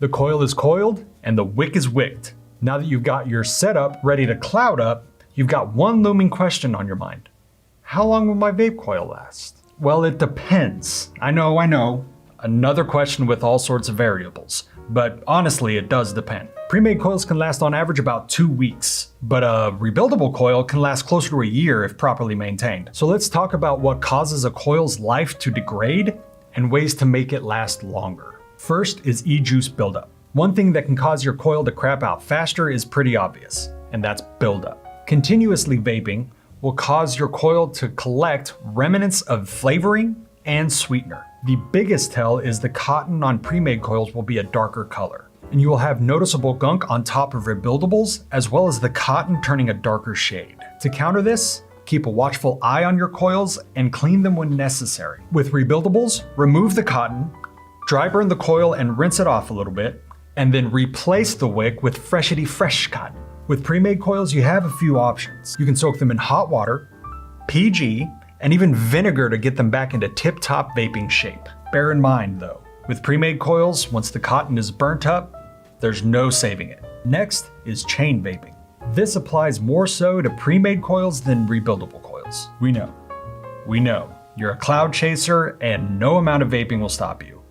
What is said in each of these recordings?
The coil is coiled and the wick is wicked. Now that you've got your setup ready to cloud up, you've got one looming question on your mind. How long will my vape coil last? Well, it depends. I know. Another question with all sorts of variables. But honestly, it does depend. Pre-made coils can last on average about 2 weeks, but a rebuildable coil can last closer to a year if properly maintained. So let's talk about what causes a coil's life to degrade and ways to make it last longer. First is e-juice buildup. One thing that can cause your coil to crap out faster is pretty obvious, and that's buildup. Continuously vaping will cause your coil to collect remnants of flavoring and sweetener. The biggest tell is the cotton on pre-made coils will be a darker color, and you will have noticeable gunk on top of rebuildables, as well as the cotton turning a darker shade. To counter this, keep a watchful eye on your coils and clean them when necessary. With rebuildables, remove the cotton, dry burn the coil and rinse it off a little bit, and then replace the wick with fresh cotton. With pre-made coils, you have a few options. You can soak them in hot water, PG, and even vinegar to get them back into tip-top vaping shape. Bear in mind though, with pre-made coils, once the cotton is burnt up, there's no saving it. Next is chain vaping. This applies more so to pre-made coils than rebuildable coils. We know, you're a cloud chaser and no amount of vaping will stop you,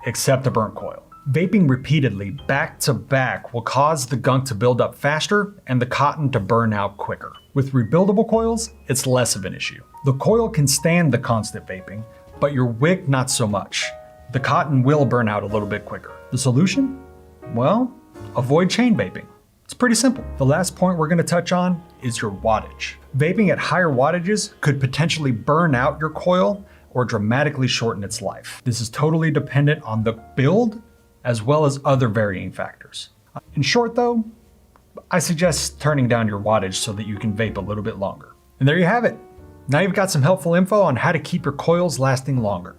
except a burnt coil. Vaping repeatedly back to back will cause the gunk to build up faster and the cotton to burn out quicker. With rebuildable coils, it's less of an issue. The coil can stand the constant vaping, but your wick not so much. The cotton will burn out a little bit quicker. The solution? Well, avoid chain vaping. It's pretty simple. The last point we're gonna touch on is your wattage. Vaping at higher wattages could potentially burn out your coil or dramatically shorten its life. This is totally dependent on the build as well as other varying factors. In short though, I suggest turning down your wattage so that you can vape a little bit longer. And there you have it. Now you've got some helpful info on how to keep your coils lasting longer.